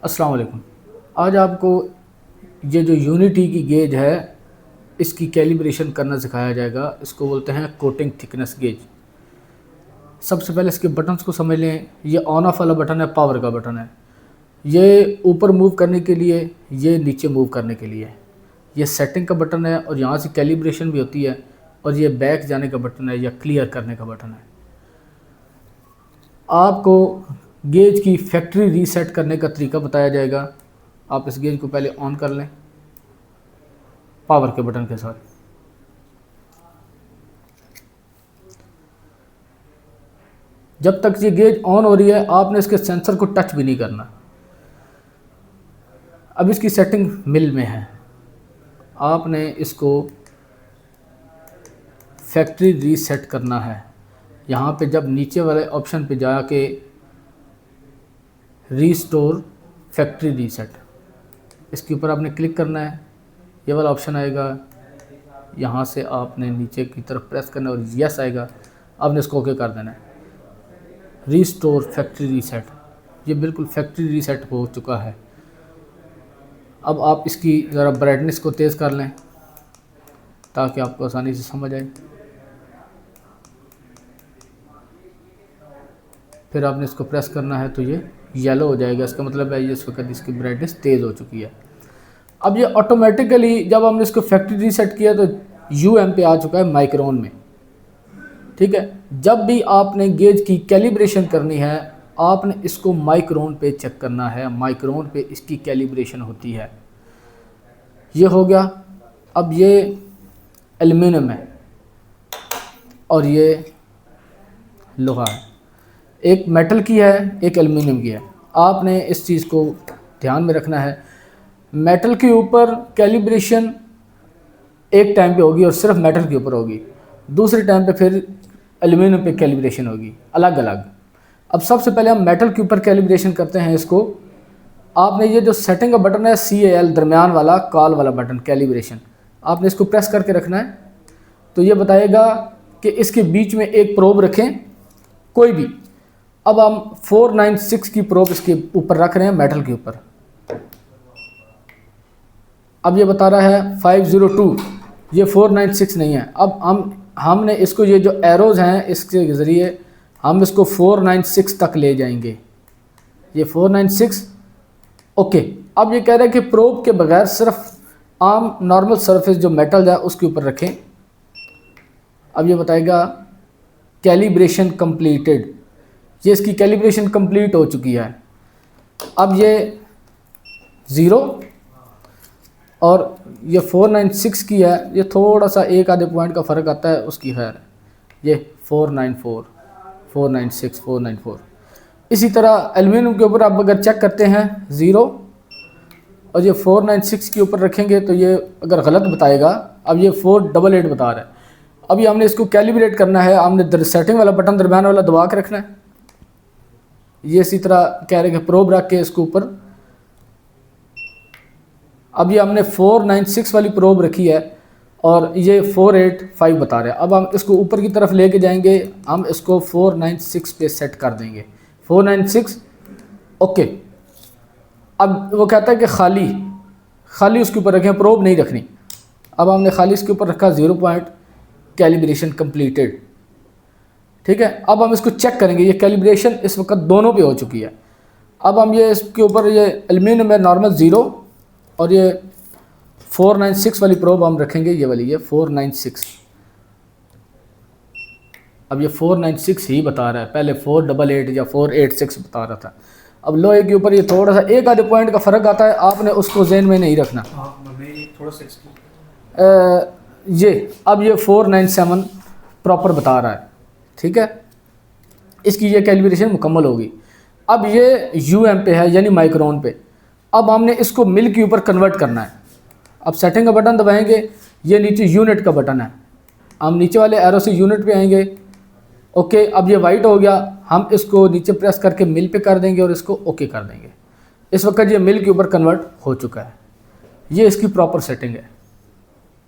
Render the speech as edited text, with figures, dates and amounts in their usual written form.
अस्सलाम वालेकुम। आज आपको ये जो यूनिटी की गेज है इसकी कैलिब्रेशन करना सिखाया जाएगा। इसको बोलते हैं कोटिंग थिकनेस गेज। सबसे पहले इसके बटन्स को समझ लें। ये ऑन ऑफ वाला बटन है, पावर का बटन है। ये ऊपर मूव करने के लिए, ये नीचे मूव करने के लिए। ये सेटिंग का बटन है और यहाँ से कैलिब्रेशन भी होती है। और ये बैक जाने का बटन है या क्लियर करने का बटन है। आपको गेज की फैक्ट्री रीसेट करने का तरीका बताया जाएगा। आप इस गेज को पहले ऑन कर लें पावर के बटन के साथ। जब तक ये गेज ऑन हो रही है आपने इसके सेंसर को टच भी नहीं करना। अब इसकी सेटिंग मिल में है, आपने इसको फैक्ट्री रीसेट करना है। यहाँ पे जब नीचे वाले ऑप्शन पे जाके रीस्टोर फैक्ट्री रीसेट, इसके ऊपर आपने क्लिक करना है। ये वाला ऑप्शन आएगा, यहाँ से आपने नीचे की तरफ प्रेस करना है और यस आएगा। आपने इसको ओके कर देना है। रीस्टोर फैक्ट्री रीसेट, ये बिल्कुल फैक्ट्री रीसेट हो चुका है। अब आप इसकी ज़रा ब्राइटनेस को तेज़ कर लें ताकि आपको आसानी से समझ आए। फिर आपने इसको प्रेस करना है तो ये येलो हो जाएगा। इसका मतलब है ये इस वक्त इसकी ब्राइटनेस तेज़ हो चुकी है। अब ये ऑटोमेटिकली जब हमने इसको फैक्ट्री रीसेट किया तो यूएम पे आ चुका है माइक्रोन में। ठीक है, जब भी आपने गेज की कैलिब्रेशन करनी है आपने इसको माइक्रोन पे चेक करना है। माइक्रोन पे इसकी कैलिब्रेशन होती है। ये हो गया। अब ये एल्युमिनियम है और ये लोहा है। एक मेटल की है, एक एल्युमिनियम की है। आपने इस चीज़ को ध्यान में रखना है। मेटल के ऊपर कैलिब्रेशन एक टाइम पे होगी और सिर्फ मेटल के ऊपर होगी, दूसरे टाइम पे फिर एल्युमिनियम पे कैलिब्रेशन होगी, अलग अलग। अब सबसे पहले हम मेटल के ऊपर कैलिब्रेशन करते हैं। इसको आपने ये जो सेटिंग का बटन है CAL दरमियान वाला कॉल वाला बटन कैलिब्रेशन, आपने इसको प्रेस करके रखना है। तो ये बताएगा कि इसके बीच में एक प्रोब रखें कोई भी। अब हम 496 की प्रोब इसके ऊपर रख रहे हैं मेटल के ऊपर। अब ये बता रहा है 502, ये 496 नहीं है। अब हमने इसको ये जो एरोज़ हैं इसके ज़रिए हम इसको 496 तक ले जाएंगे। ये 496 ओके। अब ये कह रहा है कि प्रोब के बगैर सिर्फ आम नॉर्मल सरफेस जो मेटल है उसके ऊपर रखें। अब ये बताएगा कैलिब्रेशन कंप्लीटेड, ये इसकी कैलिब्रेशन कंप्लीट हो चुकी है। अब ये 0 और ये 496 की है, ये थोड़ा सा एक आधे पॉइंट का फ़र्क आता है उसकी खैर। ये 494, 496, 494। इसी तरह एल्युमिनियम के ऊपर आप अगर चेक करते हैं 0 और ये 496 के ऊपर रखेंगे तो ये अगर गलत बताएगा। अब ये 488 बता रहा है। अभी हमने इसको कैलिब्रेट करना है। हमने सेटिंग वाला बटन दरम्यान वाला दबा के रखना है। ये इसी तरह कह रहे हैं कि प्रोब रख के इसको ऊपर। अब ये हमने 496 वाली प्रोब रखी है और ये 485 बता रहे हैं। अब हम इसको ऊपर की तरफ लेके जाएंगे, हम इसको 496 पे सेट कर देंगे। 496 ओके। अब वो कहता है कि खाली उसके ऊपर रखें, प्रोब नहीं रखनी। अब हमने खाली इसके ऊपर रखा 0 पॉइंट, कैलिब्रेशन कंप्लीटेड। ठीक है, अब हम इसको चेक करेंगे। ये कैलिब्रेशन इस वक्त दोनों पे हो चुकी है। अब हम ये इसके ऊपर ये एल्युमिनियम है नॉर्मल 0 और ये 496 वाली प्रोब हम रखेंगे, ये वाली ये 496। अब ये 496 ही बता रहा है, पहले 488 या 486 बता रहा था। अब लोहे के ऊपर ये थोड़ा सा एक आधे पॉइंट का फ़र्क आता है, आपने उसको ज़हन में नहीं रखना। ये अब ये 497 प्रॉपर बता रहा है। ठीक है, इसकी ये कैलिब्रेशन मुकम्मल होगी। अब ये यूएम पे है यानी माइक्रोन पे। अब हमने इसको मिल के ऊपर कन्वर्ट करना है। अब सेटिंग का बटन दबाएंगे, ये नीचे यूनिट का बटन है, हम नीचे वाले एरो से यूनिट पे आएंगे। ओके, अब ये वाइट हो गया, हम इसको नीचे प्रेस करके मिल पे कर देंगे और इसको ओके कर देंगे। इस वक्त ये मिल के ऊपर कन्वर्ट हो चुका है। ये इसकी प्रॉपर सेटिंग है।